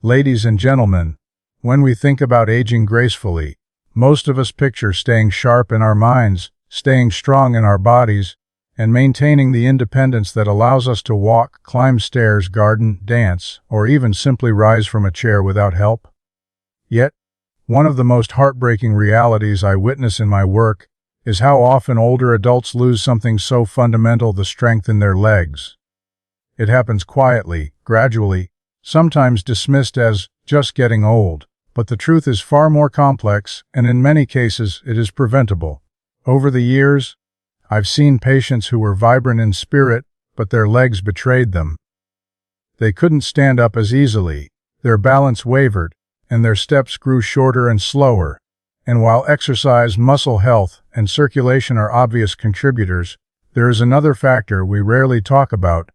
Ladies and gentlemen, when we think about aging gracefully, most of us picture staying sharp in our minds, staying strong in our bodies, and maintaining the independence that allows us to walk, climb stairs, garden, dance, or even simply rise from a chair without help. Yet, one of the most heartbreaking realities I witness in my work is how often older adults lose something so fundamental: the strength in their legs. It happens quietly, gradually, sometimes dismissed as just getting old, but the truth is far more complex, and in many cases it is preventable. Over the years, I've seen patients who were vibrant in spirit, but their legs betrayed them. They couldn't stand up as easily, their balance wavered, and their steps grew shorter and slower. And while exercise, muscle health, and circulation are obvious contributors, there is another factor we rarely talk about: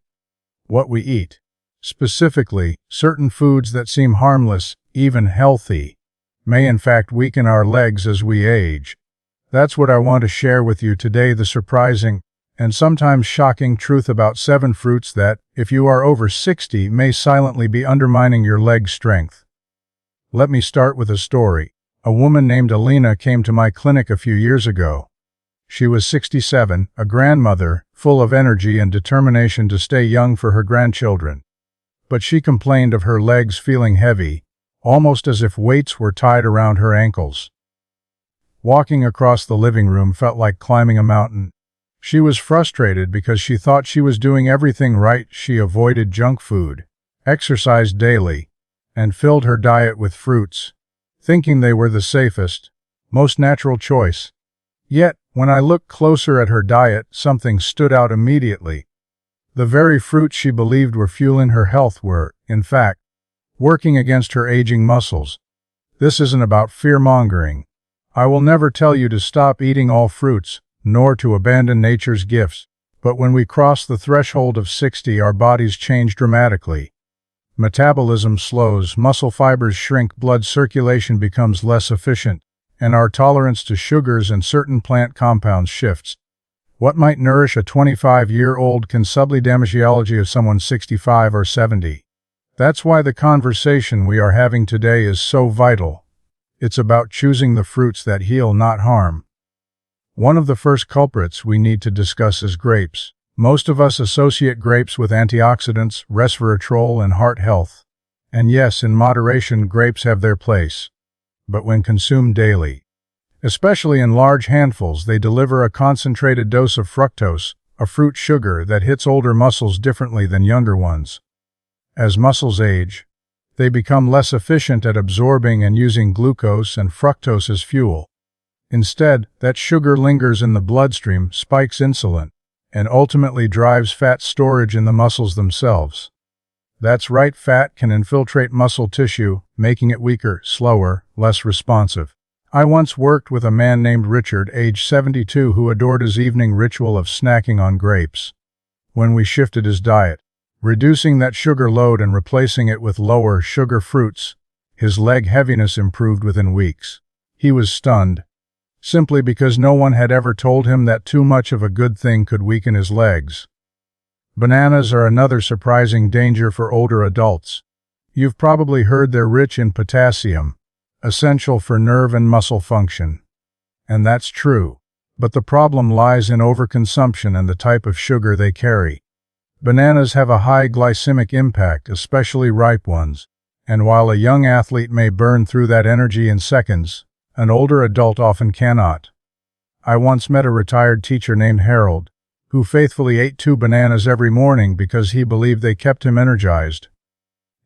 what we eat. Specifically, certain foods that seem harmless, even healthy, may in fact weaken our legs as we age. That's what I want to share with you today: the surprising and sometimes shocking truth about 7 fruits that, if you are over 60, may silently be undermining your leg strength. Let me start with a story. A woman named Alina came to my clinic a few years ago. She was 67, a grandmother, full of energy and determination to stay young for her grandchildren. But she complained of her legs feeling heavy, almost as if weights were tied around her ankles. Walking across the living room felt like climbing a mountain. She was frustrated because she thought she was doing everything right. She avoided junk food, exercised daily, and filled her diet with fruits, thinking they were the safest, most natural choice. Yet, when I looked closer at her diet, something stood out immediately. The very fruits she believed were fueling her health were, in fact, working against her aging muscles. This isn't about fear-mongering. I will never tell you to stop eating all fruits, nor to abandon nature's gifts. But when we cross the threshold of 60, our bodies change dramatically. Metabolism slows, muscle fibers shrink, blood circulation becomes less efficient, and our tolerance to sugars and certain plant compounds shifts. What might nourish a 25-year-old can subtly damage the biology of someone 65 or 70. That's why the conversation we are having today is so vital. It's about choosing the fruits that heal, not harm. One of the first culprits we need to discuss is grapes. Most of us associate grapes with antioxidants, resveratrol, and heart health. And yes, in moderation, grapes have their place. But when consumed daily, especially in large handfuls, they deliver a concentrated dose of fructose, a fruit sugar that hits older muscles differently than younger ones. As muscles age, they become less efficient at absorbing and using glucose and fructose as fuel. Instead, that sugar lingers in the bloodstream, spikes insulin, and ultimately drives fat storage in the muscles themselves. That's right, fat can infiltrate muscle tissue, making it weaker, slower, less responsive. I once worked with a man named Richard, age 72, who adored his evening ritual of snacking on grapes. When we shifted his diet, reducing that sugar load and replacing it with lower sugar fruits, his leg heaviness improved within weeks. He was stunned, simply because no one had ever told him that too much of a good thing could weaken his legs. Bananas are another surprising danger for older adults. You've probably heard they're rich in potassium, essential for nerve and muscle function. And that's true. But the problem lies in overconsumption and the type of sugar they carry. Bananas have a high glycemic impact, especially ripe ones. And while a young athlete may burn through that energy in seconds, an older adult often cannot. I once met a retired teacher named Harold, who faithfully ate 2 bananas every morning because he believed they kept him energized.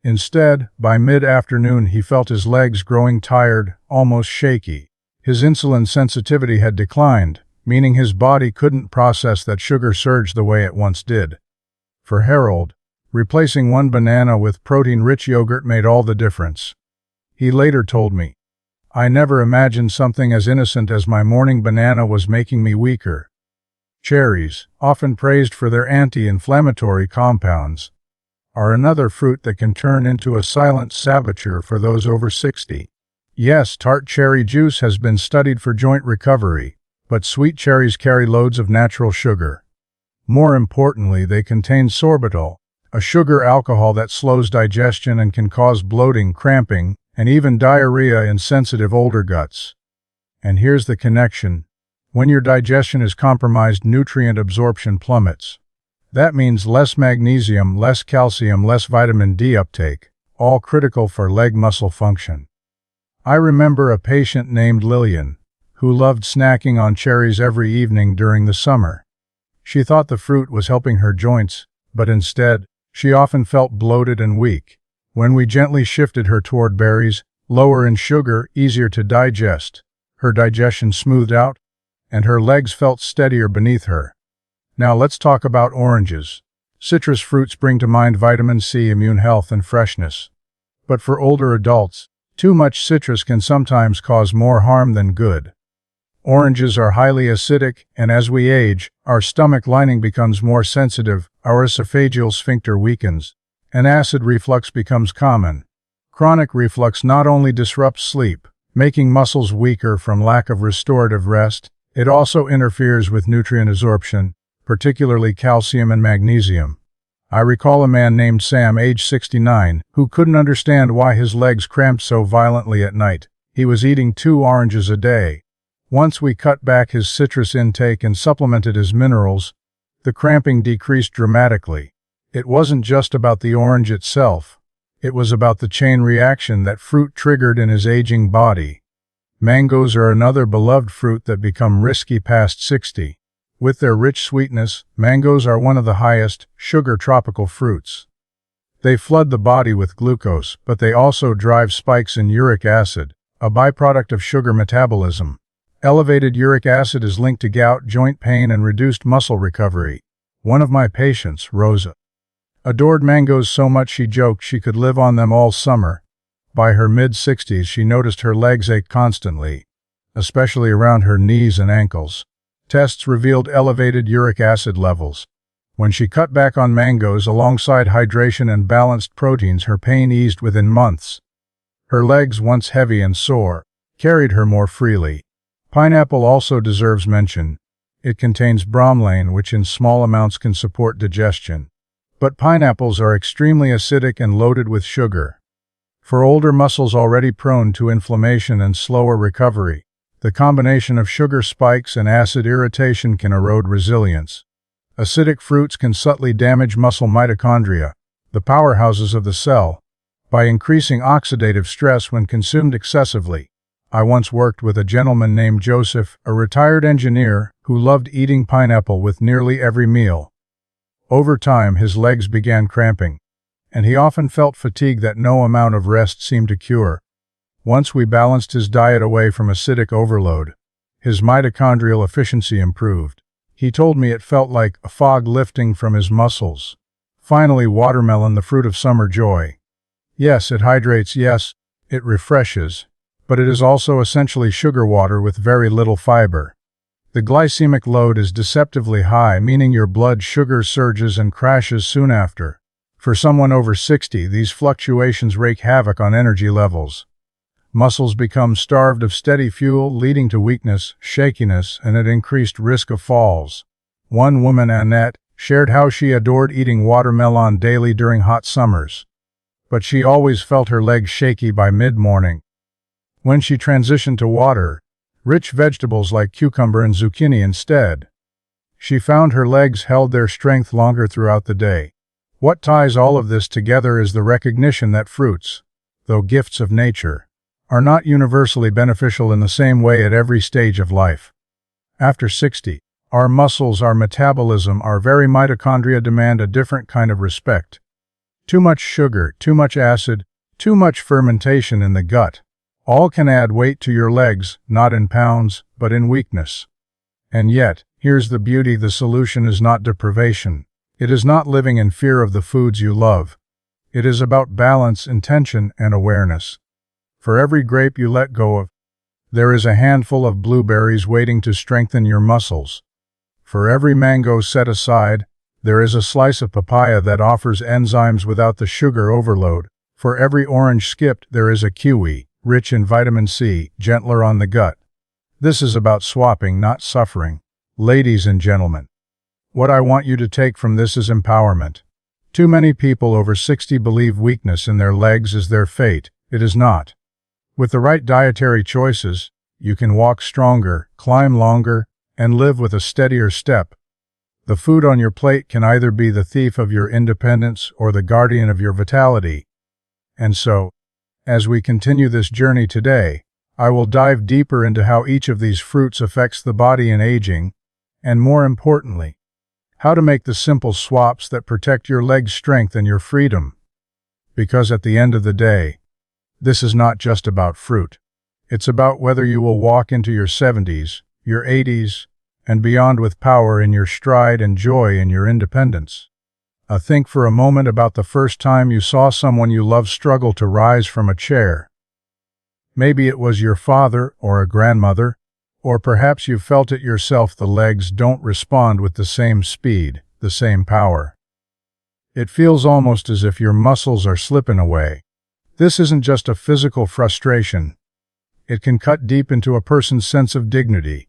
Instead, by mid-afternoon he felt his legs growing tired, almost shaky. His insulin sensitivity had declined, meaning his body couldn't process that sugar surge the way it once did. For Harold, replacing 1 banana with protein-rich yogurt made all the difference. He later told me, "I never imagined something as innocent as my morning banana was making me weaker." Cherries, often praised for their anti-inflammatory compounds, are another fruit that can turn into a silent saboteur for those over 60. Yes, tart cherry juice has been studied for joint recovery, but sweet cherries carry loads of natural sugar. More importantly, they contain sorbitol, a sugar alcohol that slows digestion and can cause bloating, cramping, and even diarrhea in sensitive older guts. And here's the connection. When your digestion is compromised, nutrient absorption plummets. That means less magnesium, less calcium, less vitamin D uptake, all critical for leg muscle function. I remember a patient named Lillian, who loved snacking on cherries every evening during the summer. She thought the fruit was helping her joints, but instead, she often felt bloated and weak. When we gently shifted her toward berries, lower in sugar, easier to digest, her digestion smoothed out, and her legs felt steadier beneath her. Now let's talk about oranges. Citrus fruits bring to mind vitamin C, immune health, and freshness. But for older adults, too much citrus can sometimes cause more harm than good. Oranges are highly acidic, and as we age, our stomach lining becomes more sensitive, our esophageal sphincter weakens, and acid reflux becomes common. Chronic reflux not only disrupts sleep, making muscles weaker from lack of restorative rest, it also interferes with nutrient absorption, particularly calcium and magnesium. I recall a man named Sam, age 69, who couldn't understand why his legs cramped so violently at night. He was eating 2 oranges a day. Once we cut back his citrus intake and supplemented his minerals, the cramping decreased dramatically. It wasn't just about the orange itself. It was about the chain reaction that fruit triggered in his aging body. Mangoes are another beloved fruit that become risky past 60. With their rich sweetness, mangoes are one of the highest sugar tropical fruits. They flood the body with glucose, but they also drive spikes in uric acid, a byproduct of sugar metabolism. Elevated uric acid is linked to gout, joint pain, and reduced muscle recovery. One of my patients, Rosa, adored mangoes so much she joked she could live on them all summer. By her mid-60s, she noticed her legs ache constantly, especially around her knees and ankles. Tests revealed elevated uric acid levels. When she cut back on mangoes alongside hydration and balanced proteins, her pain eased within months. Her legs, once heavy and sore, carried her more freely. Pineapple also deserves mention. It contains bromelain, which in small amounts can support digestion. But pineapples are extremely acidic and loaded with sugar. For older muscles already prone to inflammation and slower recovery, the combination of sugar spikes and acid irritation can erode resilience. Acidic fruits can subtly damage muscle mitochondria, the powerhouses of the cell, by increasing oxidative stress when consumed excessively. I once worked with a gentleman named Joseph, a retired engineer, who loved eating pineapple with nearly every meal. Over time, his legs began cramping, and he often felt fatigue that no amount of rest seemed to cure. Once we balanced his diet away from acidic overload, his mitochondrial efficiency improved. He told me it felt like a fog lifting from his muscles. Finally, watermelon, the fruit of summer joy. Yes, it hydrates, yes, it refreshes, but it is also essentially sugar water with very little fiber. The glycemic load is deceptively high, meaning your blood sugar surges and crashes soon after. For someone over 60, these fluctuations wreak havoc on energy levels. Muscles become starved of steady fuel, leading to weakness, shakiness, and an increased risk of falls. One woman, Annette, shared how she adored eating watermelon daily during hot summers, but she always felt her legs shaky by mid-morning. When she transitioned to water-rich vegetables like cucumber and zucchini instead, she found her legs held their strength longer throughout the day. What ties all of this together is the recognition that fruits, though gifts of nature, are not universally beneficial in the same way at every stage of life. After 60, our muscles, our metabolism, our very mitochondria demand a different kind of respect. Too much sugar, too much acid, too much fermentation in the gut. All can add weight to your legs, not in pounds, but in weakness. And yet, here's the beauty: the solution is not deprivation. It is not living in fear of the foods you love. It is about balance, intention, and awareness. For every grape you let go of, there is a handful of blueberries waiting to strengthen your muscles. For every mango set aside, there is a slice of papaya that offers enzymes without the sugar overload. For every orange skipped, there is a kiwi, rich in vitamin C, gentler on the gut. This is about swapping, not suffering. Ladies and gentlemen, what I want you to take from this is empowerment. Too many people over 60 believe weakness in their legs is their fate. It is not. With the right dietary choices, you can walk stronger, climb longer, and live with a steadier step. The food on your plate can either be the thief of your independence or the guardian of your vitality. And so, as we continue this journey today, I will dive deeper into how each of these fruits affects the body in aging, and more importantly, how to make the simple swaps that protect your leg's strength and your freedom. Because at the end of the day, this is not just about fruit. It's about whether you will walk into your 70s, your 80s, and beyond with power in your stride and joy in your independence. Think for a moment about the first time you saw someone you love struggle to rise from a chair. Maybe it was your father or a grandmother, or perhaps you felt it yourself. The legs don't respond with the same speed, the same power. It feels almost as if your muscles are slipping away. This isn't just a physical frustration. It can cut deep into a person's sense of dignity.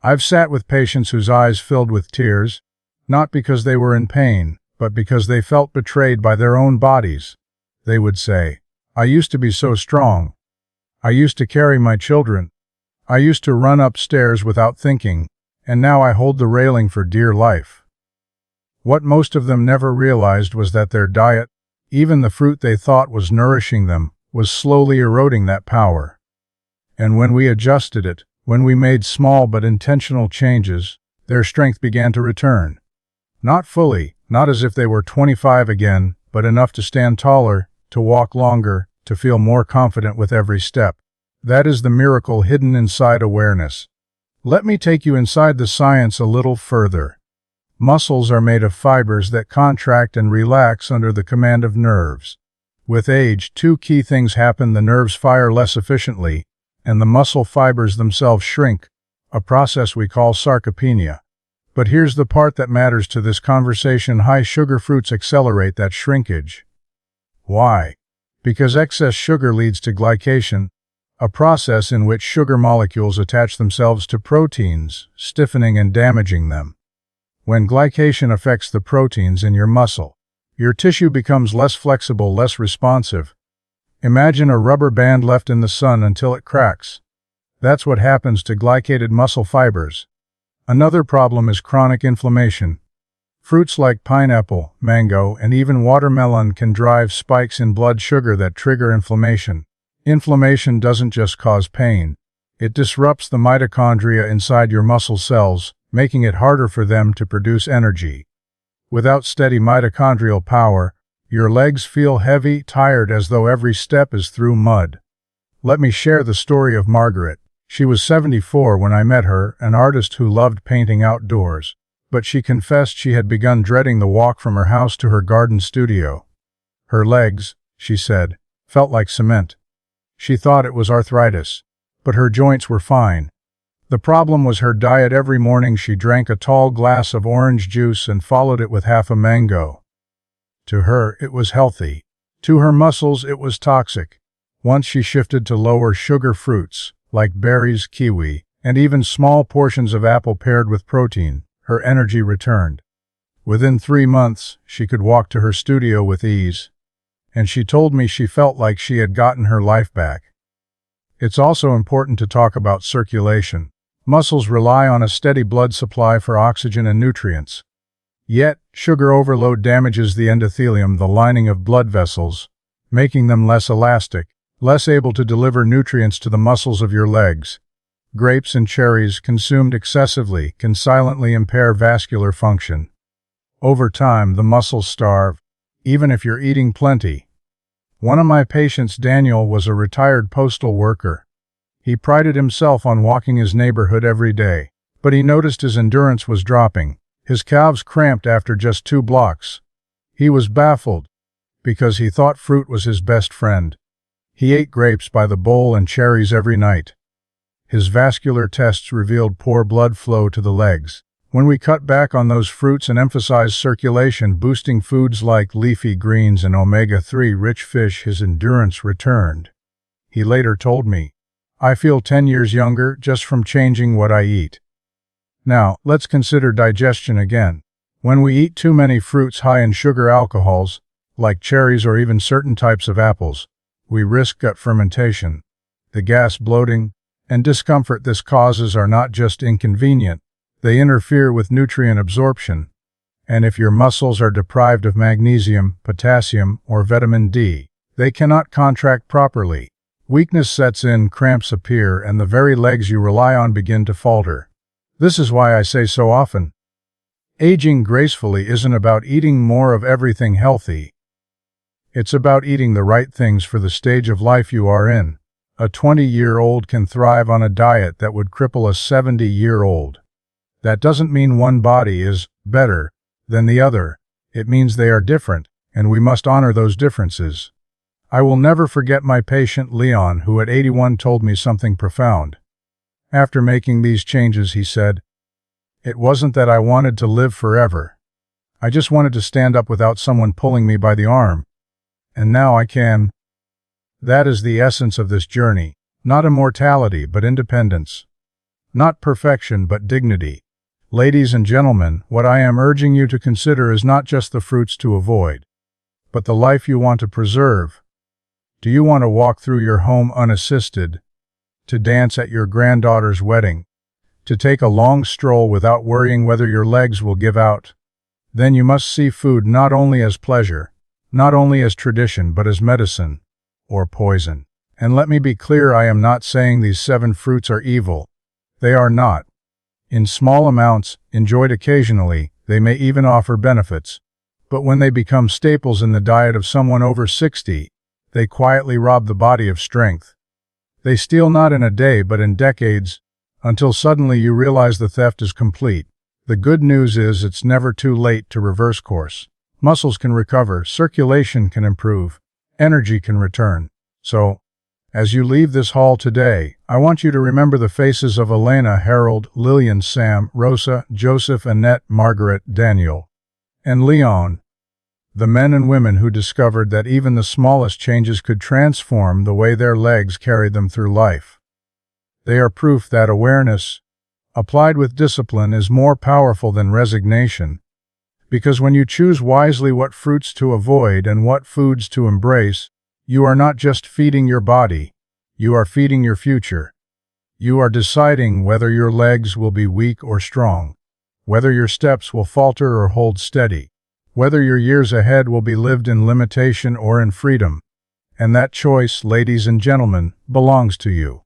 I've sat with patients whose eyes filled with tears, not because they were in pain, but because they felt betrayed by their own bodies. They would say, "I used to be so strong. I used to carry my children. I used to run upstairs without thinking, and now I hold the railing for dear life." What most of them never realized was that their diet, even the fruit they thought was nourishing them, was slowly eroding that power. And when we adjusted it, when we made small but intentional changes, their strength began to return. Not fully, not as if they were 25 again, but enough to stand taller, to walk longer, to feel more confident with every step. That is the miracle hidden inside awareness. Let me take you inside the science a little further. Muscles are made of fibers that contract and relax under the command of nerves. With age, two key things happen: the nerves fire less efficiently, and the muscle fibers themselves shrink, a process we call sarcopenia. But here's the part that matters to this conversation: high sugar fruits accelerate that shrinkage. Why? Because excess sugar leads to glycation, a process in which sugar molecules attach themselves to proteins, stiffening and damaging them. When glycation affects the proteins in your muscle, your tissue becomes less flexible, less responsive. Imagine a rubber band left in the sun until it cracks. That's what happens to glycated muscle fibers. Another problem is chronic inflammation. Fruits like pineapple, mango, and even watermelon can drive spikes in blood sugar that trigger inflammation. Inflammation doesn't just cause pain. It disrupts the mitochondria inside your muscle cells, making it harder for them to produce energy. Without steady mitochondrial power, your legs feel heavy, tired, as though every step is through mud. Let me share the story of Margaret. She was 74 when I met her, an artist who loved painting outdoors. But she confessed she had begun dreading the walk from her house to her garden studio. Her legs, she said, felt like cement. She thought it was arthritis, but her joints were fine. The problem was her diet. Every morning she drank a tall glass of orange juice and followed it with half a mango. To her, it was healthy. To her muscles, it was toxic. Once she shifted to lower sugar fruits, like berries, kiwi, and even small portions of apple paired with protein, her energy returned. Within 3 months, she could walk to her studio with ease. And she told me she felt like she had gotten her life back. It's also important to talk about circulation. Muscles rely on a steady blood supply for oxygen and nutrients. Yet, sugar overload damages the endothelium, the lining of blood vessels, making them less elastic, less able to deliver nutrients to the muscles of your legs. Grapes and cherries consumed excessively can silently impair vascular function. Over time, the muscles starve, even if you're eating plenty. One of my patients, Daniel, was a retired postal worker. He prided himself on walking his neighborhood every day, but he noticed his endurance was dropping. His calves cramped after just 2 blocks. He was baffled, because he thought fruit was his best friend. He ate grapes by the bowl and cherries every night. His vascular tests revealed poor blood flow to the legs. When we cut back on those fruits and emphasized circulation, boosting foods like leafy greens and omega-3 rich fish, his endurance returned. He later told me, "I feel 10 years younger just from changing what I eat." Now, let's consider digestion again. When we eat too many fruits high in sugar alcohols, like cherries or even certain types of apples, we risk gut fermentation. The gas, bloating, and discomfort this causes are not just inconvenient, they interfere with nutrient absorption. And if your muscles are deprived of magnesium, potassium, or vitamin D, they cannot contract properly. Weakness sets in, cramps appear, and the very legs you rely on begin to falter. This is why I say so often, aging gracefully isn't about eating more of everything healthy. It's about eating the right things for the stage of life you are in. A 20-year-old can thrive on a diet that would cripple a 70-year-old. That doesn't mean one body is better than the other. It means they are different, and we must honor those differences. I will never forget my patient Leon, who at 81 told me something profound. After making these changes, he said, "It wasn't that I wanted to live forever. I just wanted to stand up without someone pulling me by the arm. And now I can." That is the essence of this journey. Not immortality, but independence. Not perfection, but dignity. Ladies and gentlemen, what I am urging you to consider is not just the fruits to avoid, but the life you want to preserve. Do you want to walk through your home unassisted? To dance at your granddaughter's wedding? To take a long stroll without worrying whether your legs will give out? Then you must see food not only as pleasure, not only as tradition, but as medicine, or poison. And let me be clear, I am not saying these 7 fruits are evil. They are not. In small amounts, enjoyed occasionally, they may even offer benefits. But when they become staples in the diet of someone over 60, they quietly rob the body of strength. They steal not in a day but in decades, until suddenly you realize the theft is complete. The good news is it's never too late to reverse course. Muscles can recover, circulation can improve, energy can return. So, as you leave this hall today, I want you to remember the faces of Elena, Harold, Lillian, Sam, Rosa, Joseph, Annette, Margaret, Daniel, and Leon. The men and women who discovered that even the smallest changes could transform the way their legs carried them through life. They are proof that awareness, applied with discipline, is more powerful than resignation. Because when you choose wisely what fruits to avoid and what foods to embrace, you are not just feeding your body, you are feeding your future. You are deciding whether your legs will be weak or strong, whether your steps will falter or hold steady, whether your years ahead will be lived in limitation or in freedom. And that choice, ladies and gentlemen, belongs to you.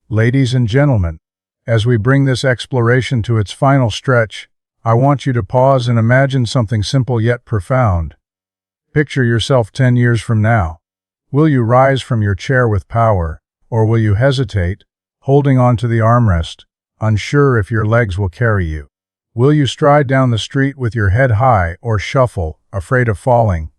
Ladies and gentlemen, as we bring this exploration to its final stretch, I want you to pause and imagine something simple yet profound. Picture yourself 10 years from now. Will you rise from your chair with power, or will you hesitate, holding on to the armrest, unsure if your legs will carry you? Will you stride down the street with your head high, or shuffle, afraid of falling?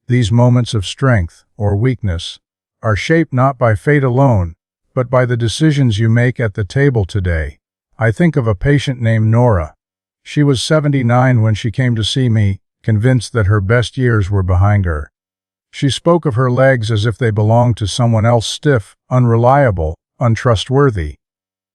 These moments of strength, or weakness, are shaped not by fate alone, but by the decisions you make at the table today. I think of a patient named Nora. She was 79 when she came to see me, convinced that her best years were behind her. She spoke of her legs as if they belonged to someone else, stiff, unreliable, untrustworthy.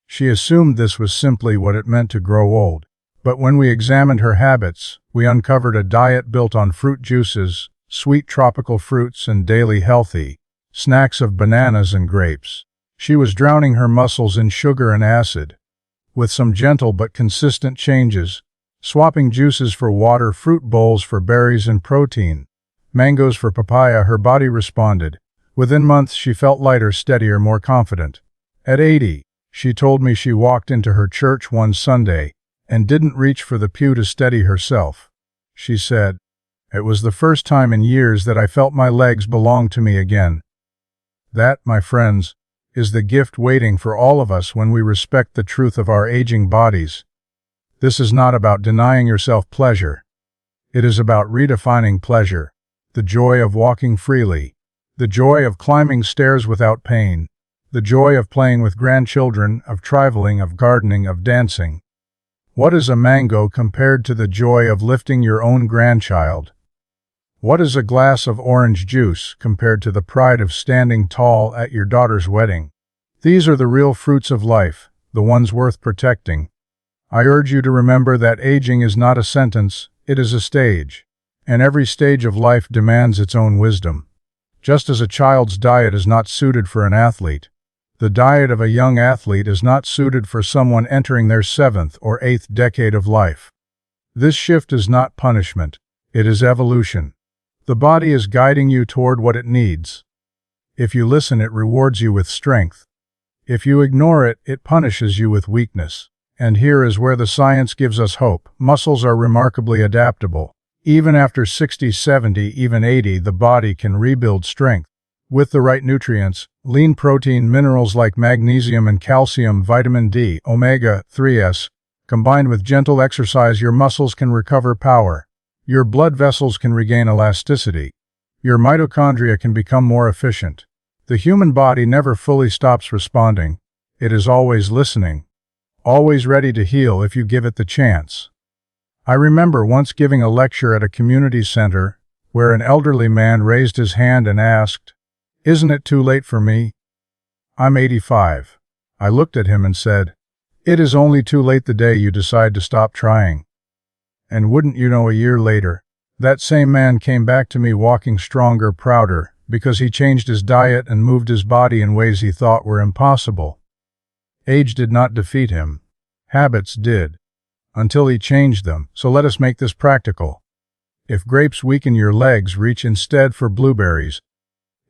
She assumed this was simply what it meant to grow old. But when we examined her habits, we uncovered a diet built on fruit juices, sweet tropical fruits, and daily healthy snacks of bananas and grapes. She was drowning her muscles in sugar and acid. With some gentle but consistent changes, swapping juices for water, fruit bowls for berries and protein, mangoes for papaya, her body responded. Within months she felt lighter, steadier, more confident. At 80, she told me she walked into her church one Sunday and didn't reach for the pew to steady herself. She said, "It was the first time in years that I felt my legs belonged to me again." That, my friends, is the gift waiting for all of us when we respect the truth of our aging bodies. This is not about denying yourself pleasure. It is about redefining pleasure, the joy of walking freely, the joy of climbing stairs without pain, the joy of playing with grandchildren, of traveling, of gardening, of dancing. What is a mango compared to the joy of lifting your own grandchild? What is a glass of orange juice compared to the pride of standing tall at your daughter's wedding? These are the real fruits of life, the ones worth protecting. I urge you to remember that aging is not a sentence, It is a stage, and every stage of life demands its own wisdom. Just as a child's diet is not suited for an athlete, the diet of a young athlete is not suited for someone entering their 7th or 8th decade of life. This shift is not punishment, it is evolution. The body is guiding you toward what it needs. If you listen, it rewards you with strength. If you ignore it, it punishes you with weakness. And here is where the science gives us hope. Muscles are remarkably adaptable. Even after 60, 70, even 80, the body can rebuild strength. With the right nutrients, lean protein, minerals like magnesium and calcium, vitamin D, omega-3s, combined with gentle exercise, your muscles can recover power. Your blood vessels can regain elasticity. Your mitochondria can become more efficient. The human body never fully stops responding. It is always listening, always ready to heal if you give it the chance. I remember once giving a lecture at a community center where an elderly man raised his hand and asked, "Isn't it too late for me? I'm 85. I looked at him and said, "It is only too late the day you decide to stop trying." And wouldn't you know, a year later, that same man came back to me walking stronger, prouder, because he changed his diet and moved his body in ways he thought were impossible. Age did not defeat him. Habits did. Until he changed them. So let us make this practical. If grapes weaken your legs, reach instead for blueberries.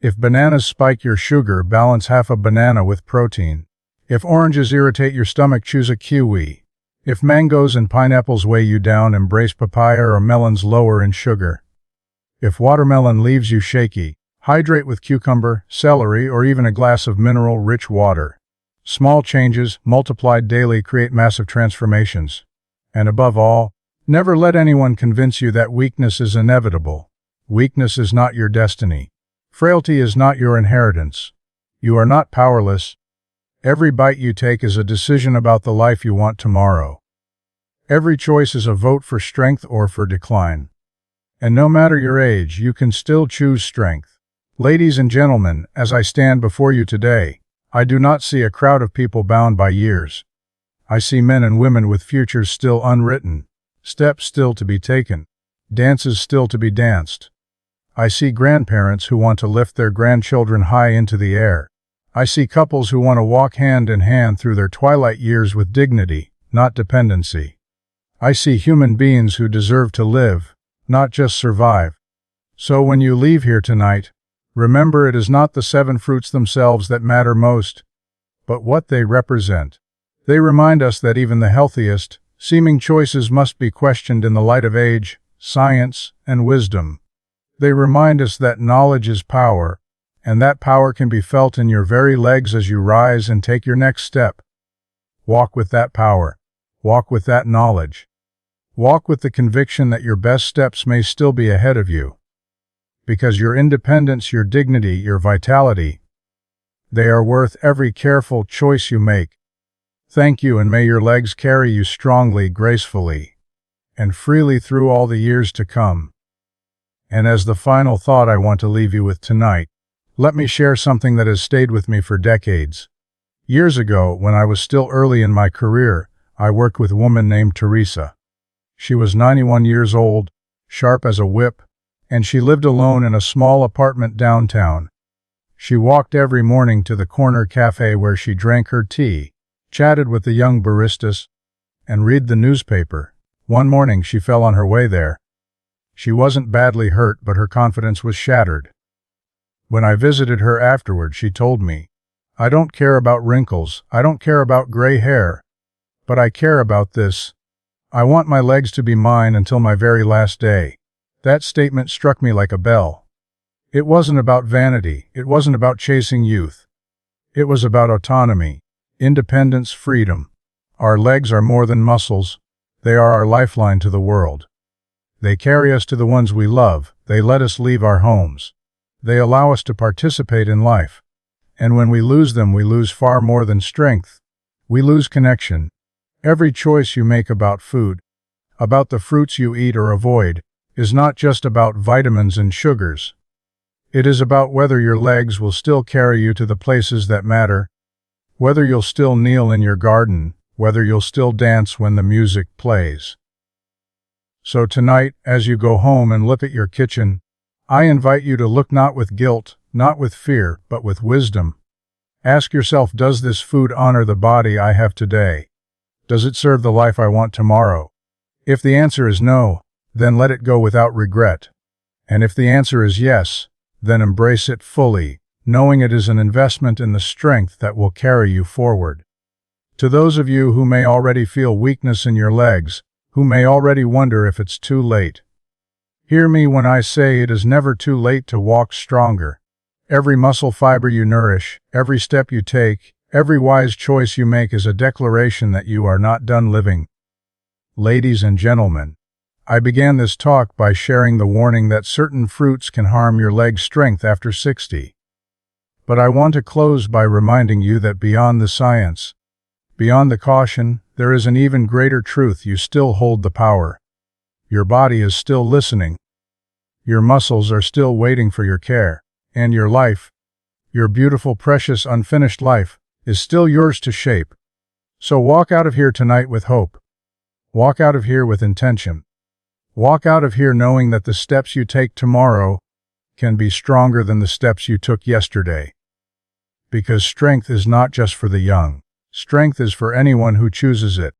If bananas spike your sugar, balance half a banana with protein. If oranges irritate your stomach, choose a kiwi. If mangoes and pineapples weigh you down, embrace papaya or melons lower in sugar. If watermelon leaves you shaky, hydrate with cucumber, celery, or even a glass of mineral-rich water. Small changes, multiplied daily, create massive transformations. And above all, never let anyone convince you that weakness is inevitable. Weakness is not your destiny. Frailty is not your inheritance. You are not powerless. Every bite you take is a decision about the life you want tomorrow. Every choice is a vote for strength or for decline. And no matter your age, you can still choose strength. Ladies and gentlemen, as I stand before you today, I do not see a crowd of people bound by years. I see men and women with futures still unwritten, steps still to be taken, dances still to be danced. I see grandparents who want to lift their grandchildren high into the air. I see couples who want to walk hand in hand through their twilight years with dignity, not dependency. I see human beings who deserve to live, not just survive. So when you leave here tonight, remember, it is not the 7 fruits themselves that matter most, but what they represent. They remind us that even the healthiest, seeming choices must be questioned in the light of age, science, and wisdom. They remind us that knowledge is power, and that power can be felt in your very legs as you rise and take your next step. Walk with that power. Walk with that knowledge. Walk with the conviction that your best steps may still be ahead of you. Because your independence, your dignity, your vitality, they are worth every careful choice you make. Thank you, and may your legs carry you strongly, gracefully, and freely through all the years to come. And as the final thought I want to leave you with tonight, let me share something that has stayed with me for decades. Years ago, when I was still early in my career, I worked with a woman named Teresa. She was 91 years old, sharp as a whip, and she lived alone in a small apartment downtown. She walked every morning to the corner cafe where she drank her tea, chatted with the young baristas, and read the newspaper. One morning she fell on her way there. She wasn't badly hurt, but her confidence was shattered. When I visited her afterward, she told me, "I don't care about wrinkles, I don't care about gray hair, but I care about this. I want my legs to be mine until my very last day." That statement struck me like a bell. It wasn't about vanity, it wasn't about chasing youth. It was about autonomy, independence, freedom. Our legs are more than muscles, they are our lifeline to the world. They carry us to the ones we love, they let us leave our homes. They allow us to participate in life. And when we lose them, we lose far more than strength. We lose connection. Every choice you make about food, about the fruits you eat or avoid, is not just about vitamins and sugars. It is about whether your legs will still carry you to the places that matter, whether you'll still kneel in your garden, whether you'll still dance when the music plays. So tonight, as you go home and look at your kitchen, I invite you to look not with guilt, not with fear, but with wisdom. Ask yourself, does this food honor the body I have today? Does it serve the life I want tomorrow? If the answer is no, then let it go without regret. And if the answer is yes, then embrace it fully, knowing it is an investment in the strength that will carry you forward. To those of you who may already feel weakness in your legs, who may already wonder if it's too late, hear me when I say it is never too late to walk stronger. Every muscle fiber you nourish, every step you take, every wise choice you make is a declaration that you are not done living. Ladies and gentlemen, I began this talk by sharing the warning that certain fruits can harm your leg strength after 60. But I want to close by reminding you that beyond the science, beyond the caution, there is an even greater truth. You still hold the power. Your body is still listening. Your muscles are still waiting for your care. And your life, your beautiful, precious, unfinished life, is still yours to shape. So walk out of here tonight with hope. Walk out of here with intention. Walk out of here knowing that the steps you take tomorrow can be stronger than the steps you took yesterday. Because strength is not just for the young. Strength is for anyone who chooses it.